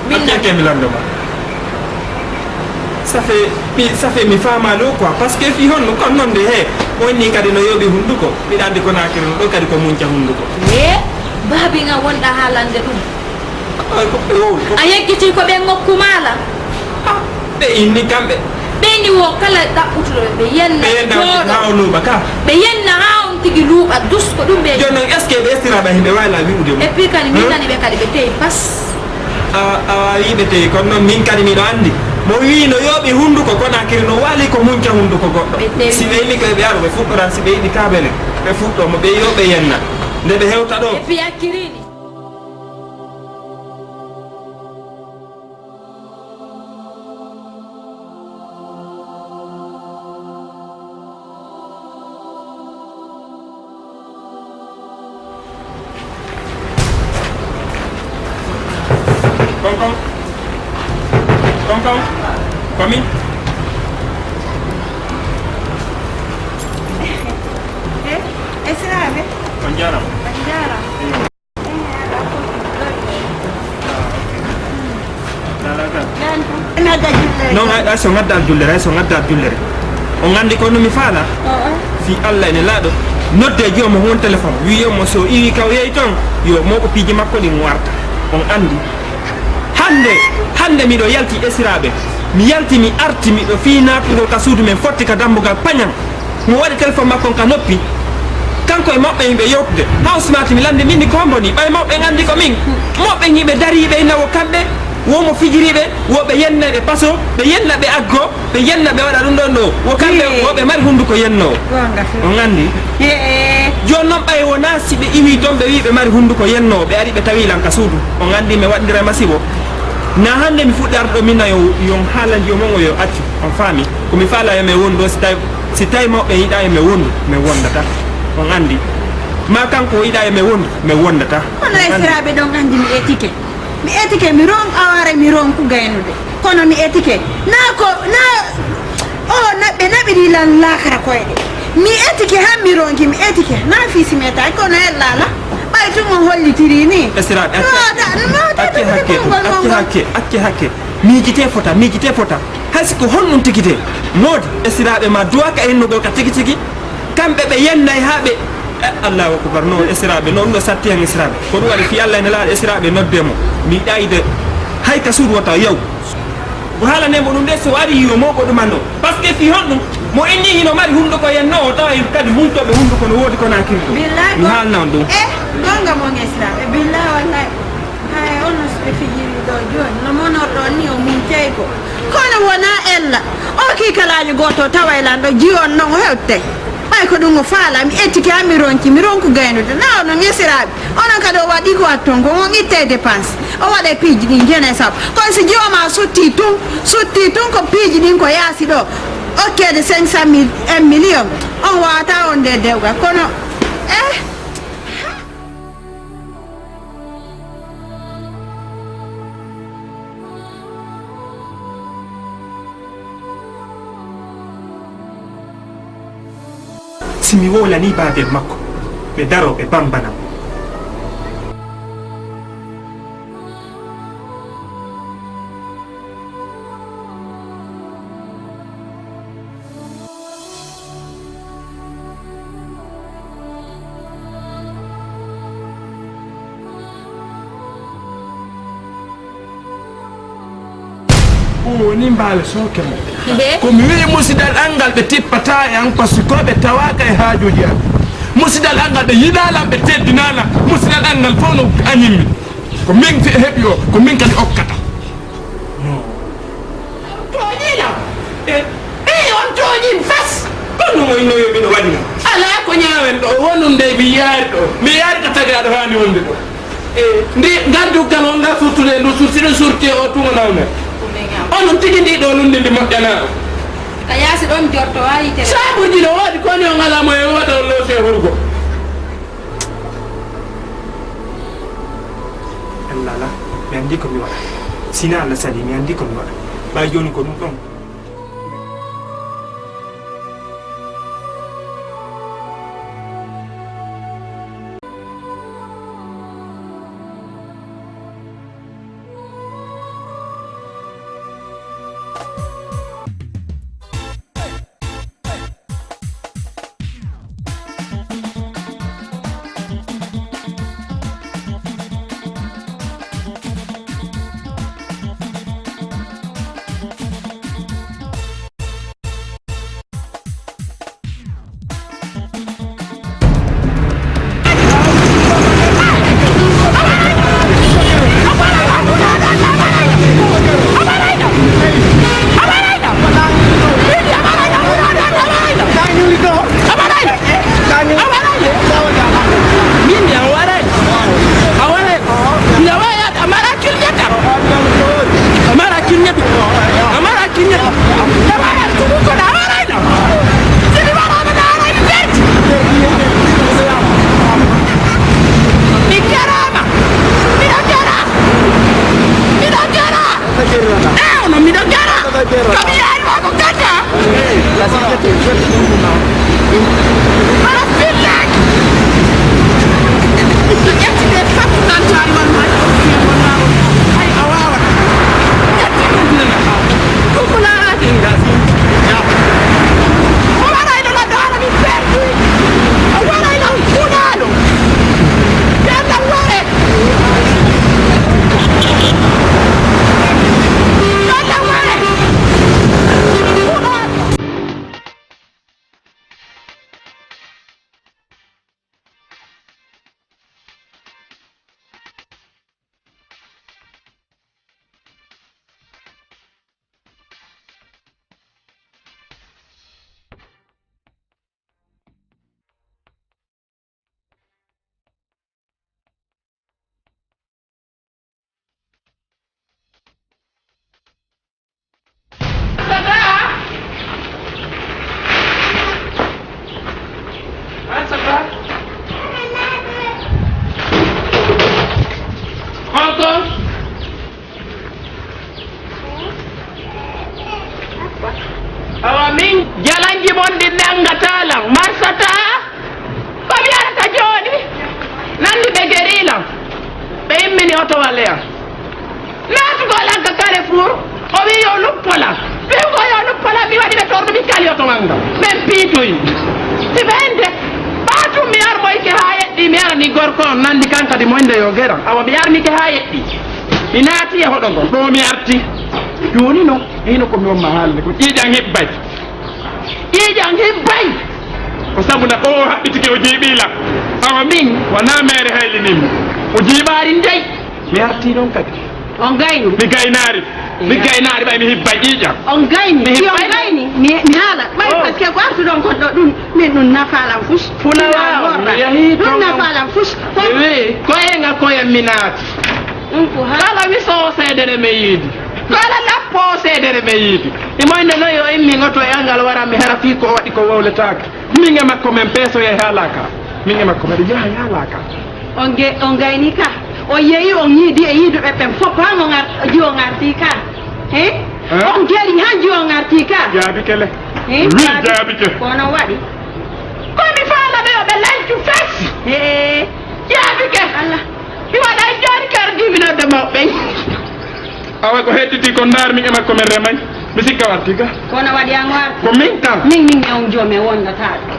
A: Minna mi landoma. Ça fait mi famano quoi parce que fi honno kon non de he wonni kadi no yobi hunduko mi andi ko nakiri no do kadi ko munca hunduko
G: baabi nga wonɗa haalande ɗum
A: ko
G: a yeggiti ko ɓe ngokkumala
A: ɓe inni kamɓe
G: ɓeyni wo kala ɗaɓɓutuɗo ɓe yenna
A: ɓe yenna ha o luuɓa ka
G: ɓe yenna ha on
C: tigi luuɓa dus ko ɗum ɓe
A: joni noon est ce que ɓe estiraɓe himɓe wawla wiwde
C: e puis kadi min nani ɓe kadi ɓe tewi pas
A: a wawi ɓe tewi kono noon min kadi miɗo andi mo wi no yooɓi hunduko Conakry no waali ko munca hunduko goɗɗo si ɓe yimi koye ɓe aro ɓe fuɗɗoran si ɓe yiɗi kaɓele ɓe fuɗɗo mo ɓe yoɓe yenna nde ɓe hewta ɗo
C: e puis hakkirini
A: Come, come in.
C: esiraɓe
A: On jaram.
C: on jaram
A: Non, adesso gadda al giullere, adesso gadda al giullere. On andi ko no mi faala? Fi Allah ene laaɗo nodde joomo hon téléphone wiyomo so iwi kaw yeyi toon yo mawɓe piiji makko ɗin warta on andi hande miɗo yalti esiraɓe mi yalti mi arti miɗo fi natugol ka suudu men fotti ka dambugal pañam mo waɗi téléphone makko ka noppi kanko e mawɓe yimɓe yewtude hawsmati mi lande minni ko mboni ɓay mawɓe gandi ko min mawɓe yimɓe dariɓe nawo kamɓe womo fijiriɓe woɓe yennaɓe paso ɓe yenna ɓe aggo ɓe yenna ɓe waɗa ɗum ɗon ɗo wo kamɓe woɓe mari hunduko yennowo on gandi joni noon ɓay wona si ɓe iwi toon ɓe wi ɓe mari hunduko yennowo ɓe ari ɓe tawilan ka suudu on gandi mi waɗdira masibo na hande mi fuɗɗi arɗo minna yon haalandi yomongo yo accu on faami komi faala yo mi wondu ɗo si tawi mawɓe yiɗa yo mi wondu mi wondata on andi ma kanko yiɗa yo mi wondu mi wondata
E: kono esiraɓe ɗon andi mi etike mi ron aware mi ronku gaynude kono mi etike ɓe naɓiri lan lakara koyɗe mi etike han mi ronki mi etike na fiisi metaki kono ellala ɓay tun on hollitiri ni
A: esiraɓe acce hakke miijite fota haysi ko honɗum tigite moodi esiraɓe ma duwaka ennugol ka tigi tigi kamɓe ɓe yennay ha ɓe allahu akbar noon esiraɓe noon ɗo satti hen esiraɓe ko ɗum waɗi fi Allah ene laaɗa esiraɓe noddemo mi ɗayde hay ka suudu wata yaw ko haalanemo ɗum nde so ari yiwo mawɓo ɗuman ɗo par ce que fi honɗum mo inni hino mari hunduko yennowo tawa kadi humtoɓe hunduko no woodi Conakry ɗo mi haalna on ɗum
E: gonga mon esiraɓe billahi wallahi hay onno soɓe fijiri ɗo joni no monorɗo ni o mum teyko kono wona ella o kikalaji goto tawaylan ɗo jiyon noon o hewte ɓay ko ɗum o faala mi ettike ha mi ronku gaynude na ono esiraɓe onon kadi o waɗi ko watton ko on itte dépense o waɗa piiji ɗin jene saabu kono si jomama sutti tun ko piiji ɗin ko yaasi ɗo okkede 500 000 1 million on wawata on nde dewgal kono
A: simi wolani baadel makko ɓe daro ɓe bambanam
B: woni mbaala sooke mo komi wi musidal angal ɓe tippata e an par ce que koɓe tawaka e haajuji am musidal angal ɓe yiɗalam ɓe teddinala musidal angal fof no animmi ko min heeɓi o ko min kadi okkata toñilam on toñin fas
A: kono moynoyoɓino waɗino
B: ala ko ñawen ɗo wonum nde mi yaari ɗo mi yaari ko tagaɗo hani wonde ɗo ndi gaddugal on nga surtude ndu siɗo surti o tumanawmen onon tigi ndi ɗo lunde ndi moƴƴana
C: ka yaasi ɗon jorto ha yitere
B: sabuji no waɗi koni o ngalamo e waɗa o loose horgo
A: Allah la mi andi ko mi waɗa sina Allah sali mi andi ko mi waɗa ɓay joni ko ɗum ɗon
D: wanga men piitoyi si ɓende ɓatum mi armoyke ha yeɗɗi mi arani gorko on nandi kankadi moynde yo geran awa mi arnike ha yeɗɗi mi naati e hoɗo ngon ɗo mi arti joni no hino komi wonma haalde ko ƴiiƴan hibbay ko sabu na o haɓɓitike o jiiɓiila awa min wona mere haylinimmi o jiiɓaari ndey mi arti ɗon kadi
F: on gayni
D: mi gaynaari ɓay mi hibbay ƴiiƴam
F: on gayni on gayni mi haala ɓay par ce que ko artuɗon kon ɗo ɗum min ɗum nafalam fus
D: fulawa mi yehi
F: ɗum nafalam fus
D: wi koyenga koyen mi naati kala wisoo seedere mi yiidi kala lappo seedere mi yiidi imoyne noyi o immi ngoto e angal wara mi hara fii ko waɗi ko wowletake min e makko men peesoye haalaka min e makko mbaɗa yaha haalaka
F: on gayni ka o yeeyi on yiidi e yiiduɓe ɓen fof han o jiwo ngarti ka he on geeri han jiwo ngarti ka
D: jaabi kele wi jaabi ke
F: kono waɗi
D: komi faala ɓe o ɓe lancu fes jaabi ke allah mi waɗay joni kardiminoɗe mawɓe awa ko hedditi ko darmi e makko men remay mi sikka warti ga
F: kono waɗi han o arti
D: ko min tan
F: min on joomi wondataɗo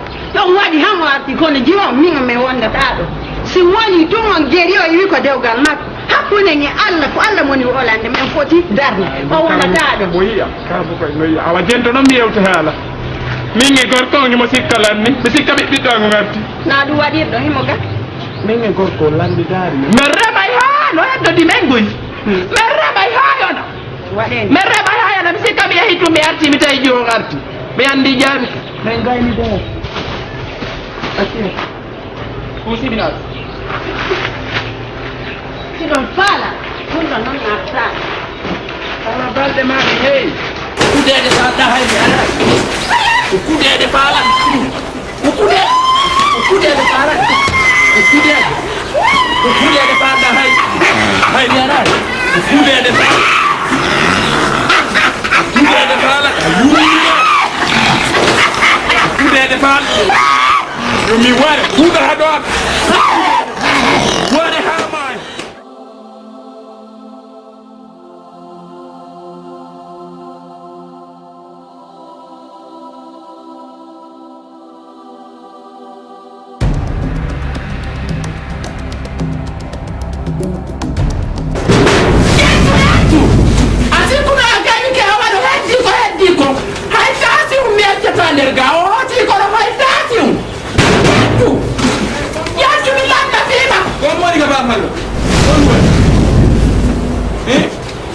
F: on waɗi han o arti kono jiwon min mi wondataɗo si woni tun on jeeri o wi ko dewgal makko hakkunde e allah ko allah moni olande men foti darde o wondataɗo
D: boyiya kabo koye noyiya awa jento noon mi yewta haala min e gorko on himo sikkalanni mi sikka ɓiɓɓiɗɗo ngo garti
F: na ɗum waɗirɗo himo ga
D: min e gorko landidaari min remay ha no heddodi men goyi min remay ha yona
F: waɗeni
D: min remay ha yona mi sikka mi yehi tum mi arti mi tawi jiwon arti mi andi jaabi min gayni de acci usibinaat
F: siɗon faala ɗum ɗo noon natta
D: ala balɗe maɗe heewi kuɗeɗe sa ɗahaymi ala ko kuɗeɗe faalan ko kuɗeɗe faalan ko kuɗeɗe faalɗa haymi ala ko kuɗeɗe faalan kuɗeɗe faal yomi ware kuuɗa haɗo am ware ha maay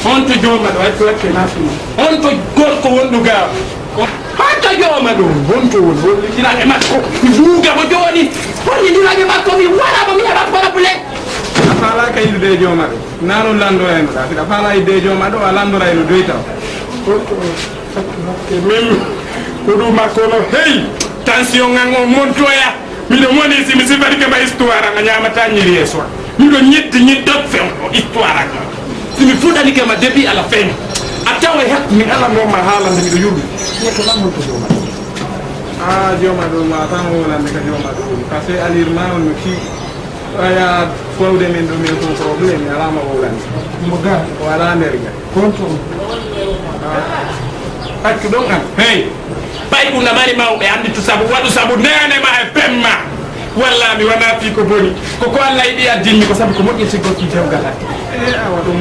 D: honto jomaɗo hayto watte nasuma honto gorko wonɗo gaaw honto jomaɗo honto won hollitiraɓe makko mi duugamo joni hollitiraɓe makko mi waɗamo mi heɓat probléme a faalaka yiddude e jomaɗo nanon landora eno ɗa siɗa faala yidde e jomaɗo a landora eno doytaw honto hakke min ko ɗum makko no heyi tension ngan o montoya miɗo moni simi sifarike ma histoire anga ñamata ñiri e soa miɗo ñiddot fewɗo histoire anga simi fuɗanike ma début à la fin a tawa hek mi ala noma haalande miɗo yurmi neto lan honto jomaɗo a jomaɗo ma tan wonande ka jomaɗo ɗum par ce que alir ma on no kii aya fowde men ɗo min ko probléme alama wolande mo ga o ala nder ga honto hakki ɗon an hey ɓay ɗum na mari mawɓe andi to saabu waɗu saabu nenema e pemma walla mi wona fi ko boni koko allah yiɗi addinmi ko saabu ko moƴƴintigol fi dewgal addi awa ɗum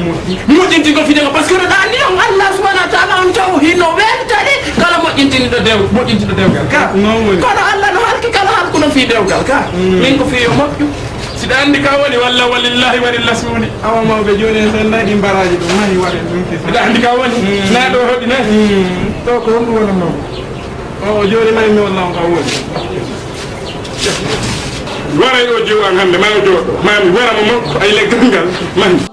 D: moƴƴintigol fi dewgal par ce que ɗoɗa anndi on allah subahanahu wa taala on taw hino weltani kala moƴƴintiɗo dewgal ka kono allah no halki kala halkuno fi dewgal ka min ko fiyo moƴƴu siɗa anndi ka woni walla walillahi wari lasuni awa mawɓe joni en sen nayi ɗi mbaraji ɗum mahi waɗen ɗum siɗa anndi ka woni na ɗo hoɗi na ɗo ko honɗum wona mawɓe o joni mari mi walla on ka woni waray o jiw an hannde ma o jooɗo mami waramo makko ay leggal ngal mandi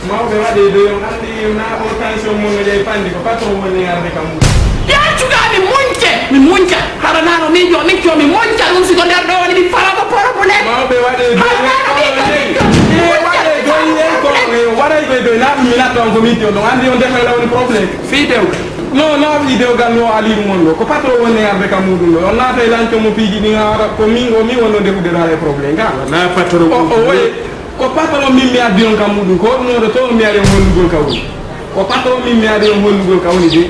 D: mawɓe waɗe doyon andi na o tension mon no ƴey pandi ko patron woni arde kam yaccuga mi munca hara nano min jo min comi munca ɗum siko nder ɗo woni mi farama probléme mawɓe waɗe doyon
B: ko miti on andi on defa lawni problème
D: fi dew
B: non non wi dewgal no ali mon do ko patron woni arde kam mudum do on naata lanco mo piiji ni ngara ko mi wonno defude dara problème ga
D: na patron
B: ko patron min mi addi on kam mudum ko no do to mi ari on hollugol kawni ko patron min mi ari on hollugol kawni de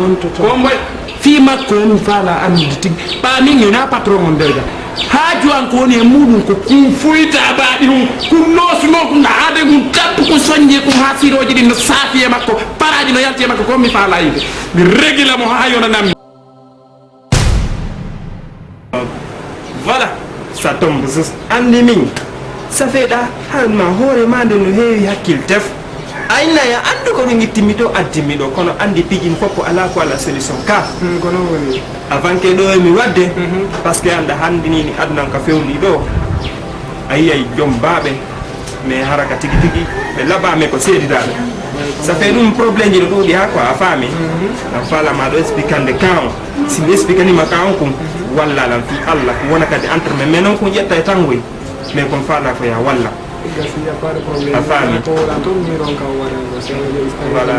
D: on to
B: ko mbay
D: fi makko on fala andi tig ba min yo na patron on derga haaju an ko woni e muɗum ko kum fuyta baaɗi ɗum kum noosuno ko haade ɗum tappu ko soñje kum ha siroji ɗi no saafi e makko paraji no yalti e makko ko mi faala yide mi régila mo ha yonanammi
A: voilà ça tombe sus andi min safeɗa hanma hoore ma nde no heewi hakkil tef aynaya andu ko ɗum ittimi ɗo addimi ɗo kono andi pijin fof ala ko ala solution ka
B: kono woni
A: avant que ɗo emi wadde par ce que anda hande ni adunan ka fewni ɗo a yiyay joom baaɓe mais haraka tigi tigi ɓe laɓame ko seedidaɓe ça fait ɗum probléme ji ɗo ɗuuɗi ha quoi a faami an falama ɗo explicande kan o si mi explicanima kan o kum walla alan fi allah ko wona kadi entre men mais noon ko ƴetta e tangoy mais kon faala ko ya walla a faami voilà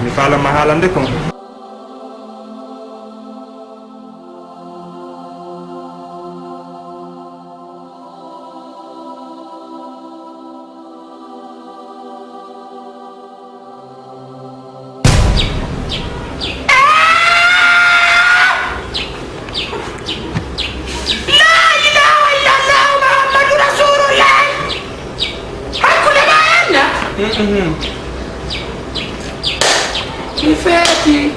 A: mi faalama haalande kon
D: mi feeti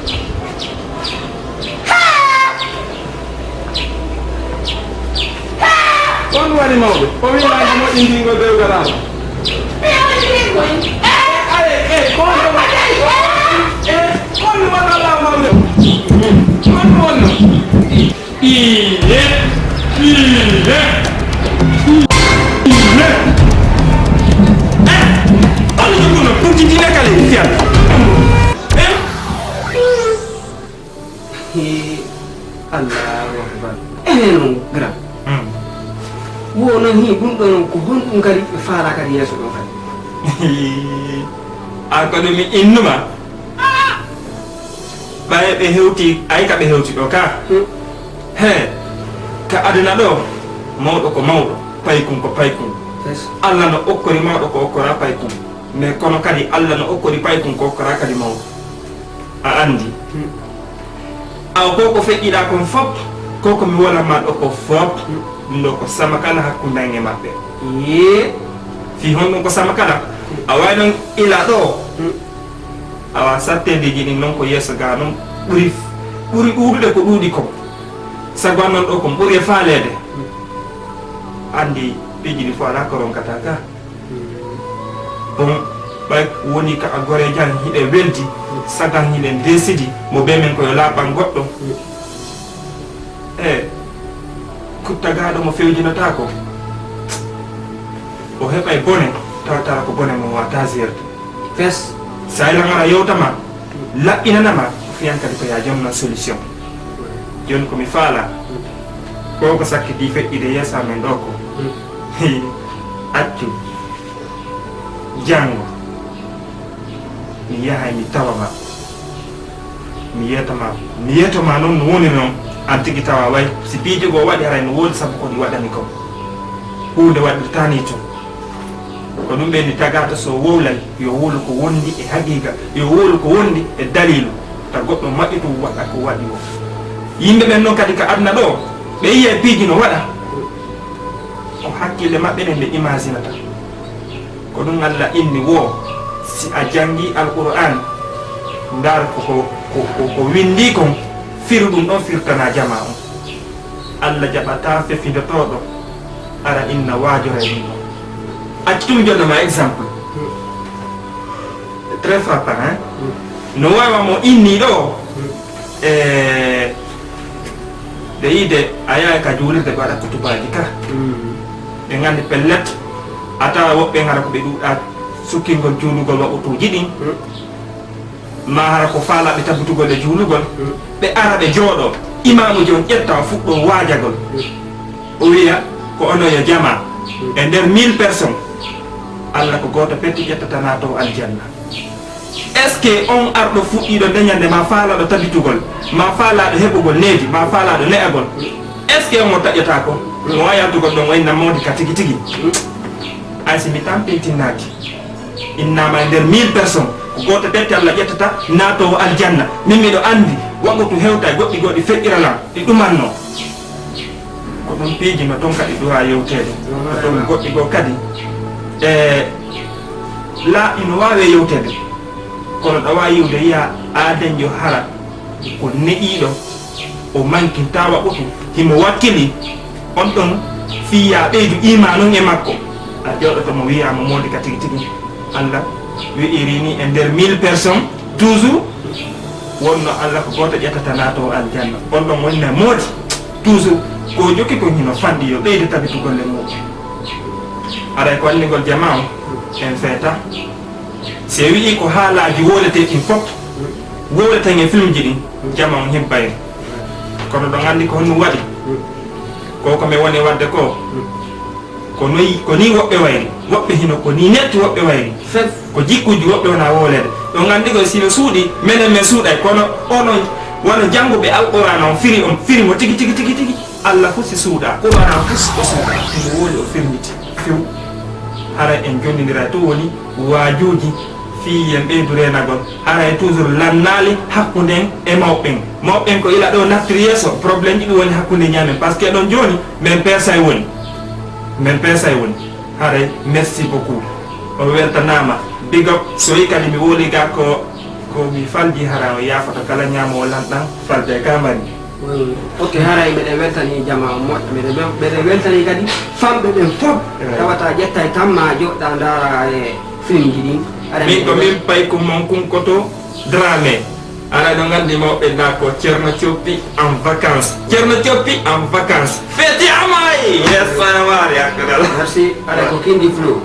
B: on wari mawɓe o wiinako moƴƴindigo dewgal ala on waɗala mawde on wonno
I: Allahu akbar enen grand wo non hi ɗum ɗo non ko honɗum kadi ɓe faala kadi yeeso ɗo kadi
A: an ko ɗum mi innuma ɓaye ɓe hewti ay ka ɓe hewti ɗo ka he ka aduna ɗo mawɗo ko mawɗo paykum ko paykum allah no okkori mawɗo ko okkora paykum mais kono kadi allah no okkori paykum ko okkora kadi mawɗo a andi aw ko ko feƴƴiɗa kon fop ko ko mi wolama ɗo ko fop ɗum ɗo ko sama kala hakkundange maɓɓe ye fi honɗum ko sama kala a wawi ɗon ila ɗo awa sattedeji ɗin noon ko yeeso ga noon ɓuri ɗuuɗude ko ɗuuɗi ko sago an noon ɗo kon ɓuuri e faalede andi piji ɗi fo ala ko ronkata ka bon ɓay woni ka a gore jan hiɗe weldi sagan hiɗen desidi mo be men koyo laaɓan goɗɗo e kuttagaɗo mo fewjinata ko o heɓay bone tawatara ko bone mo wata zerde fes sa ilangara yewtama laɓɓinanama o fiyan kadi ko ya jomna solution joni komi faala ko ko sakkiti feƴƴide yeesa men ɗo ko accu jango mi yahay mi tawama mi yetoma noon no woni noon an tigi tawa way si piijo go waɗi haray no woodi sabu koɗi waɗani ko hunde waɗirtani to ko ɗum ɓeni tagata so wowlay yo wolu ko wondi e haqiqa yo wolu ko wondi e dalilu ta goɗɗo maɓɓi ɗum waɗa ko waɗi o yimɓe ɓen noon kadi ko aduna ɗo ɓe yiye piiji no waɗa ko hakkille maɓɓe ɗen ɓe imaginata ko ɗum allah inni wo si a jangi alquran ndar ko windi kon firu ɗum ɗon firtana jama on allah jaɓata fefidotoɗo ara inna waajora ɗum ɗon accitumi jonnoma exemple très frappant hein no wawa mo inni ɗo ɓe yiide a yaha ka juulirde ɓe waɗa kutubaji ka ɓe gandi pellet a tawa woɓɓe gara ko ɓe ɗuɗa sukkingol juulugol waɓutuji ɗin ma hara ko faalaɓe tabbutugol e juulugol ɓe ara ɓe jooɗo imamuji on ƴetta o fuɗɗo waajagol o wiya ko ono yo jama e nder 1000 personnes Allah ko goto petti ƴettata nato aljanna. Est ce que on arɗo fuɗɗiɗo dañande ma faalaɗo tabitugol, ma faalaɗo heɓugol needi, ma faalaɗo ne'agol, est ce que on o taƴƴata ko mo wayantugol ɗon way nammode ka tigi tigi. Ay si mi tampintinnaki innama e nder 1000 personnes ko goto petti Allah ƴettata natowo aljanna, min miɗo andi waggo to hewta e goɗɗi feƴƴiralam ɗi ɗumanno ko ɗum piiji no ton kadi ɗuwa yewtede ko ɗon goɗɗi goo kadi la ino wawe yewtede kono ɗo wawi yiwde yiya aadanjo hara ko neɗiɗo o mankinta waɓutu himo wakkili on ɗon fiya ɓeydu imanun e makko a ƴewɗotomo wiyama modi ka tigi tigi Allah wi'irini e nder 1000 personnes toujours wonno Allah ko goto ƴettata nato aljanna on ɗon wonni e moodi toujours ko jokki ko hino fanɗi yo ɓeyde tabitugolle muɗum aɗay ko andigol jama o en feeta se wi'i ko haalaji woleteɗin fof wowleten e film ji ɗin jama on hibbayre kono ɗon andi ko honɗum waɗi ko komi woni wadde ko ko ni woɓɓe wayri woɓɓe hino ko ni netti woɓɓe wayri ko jikkuji woɓɓe wona wolede ɗon andi ko sino suuɗi minen min suuɗay kono onon wono jannguɓe alqur'an on firi mo tigi tigi tigi tigi Allah fu si suuɗa qur'an fu o suuɗa imo woni o firmiti few hara en jondidira to woni waajuji fiyen ɓeydu renagol hara e toujours lannali hakkunden e mawɓen ko ila ɗo naftiri yeeso probléme ɗiɗi woni hakkude ñamen par ce que ɗon joni min peesay woni haray merci beaucoup o weltanama big up so yi kadi mi woli ga ko mi falji hara o yafoto kala ñamowo lanɗan falde kamari
J: ok haray mbeɗe weltani jama moƴƴo mbeɗe weltani kadi famɓe ɓen fof tawata ƴetta e tamma joɗɗa dara e film ji ɗin
A: min ko min pay ko mon kunkoto Dramé ara ɗo gandi mawɓe da ko Ceerno Coppi en vacances feti amay yes sanawari hakkodal
J: merci aɗa ko kindi flow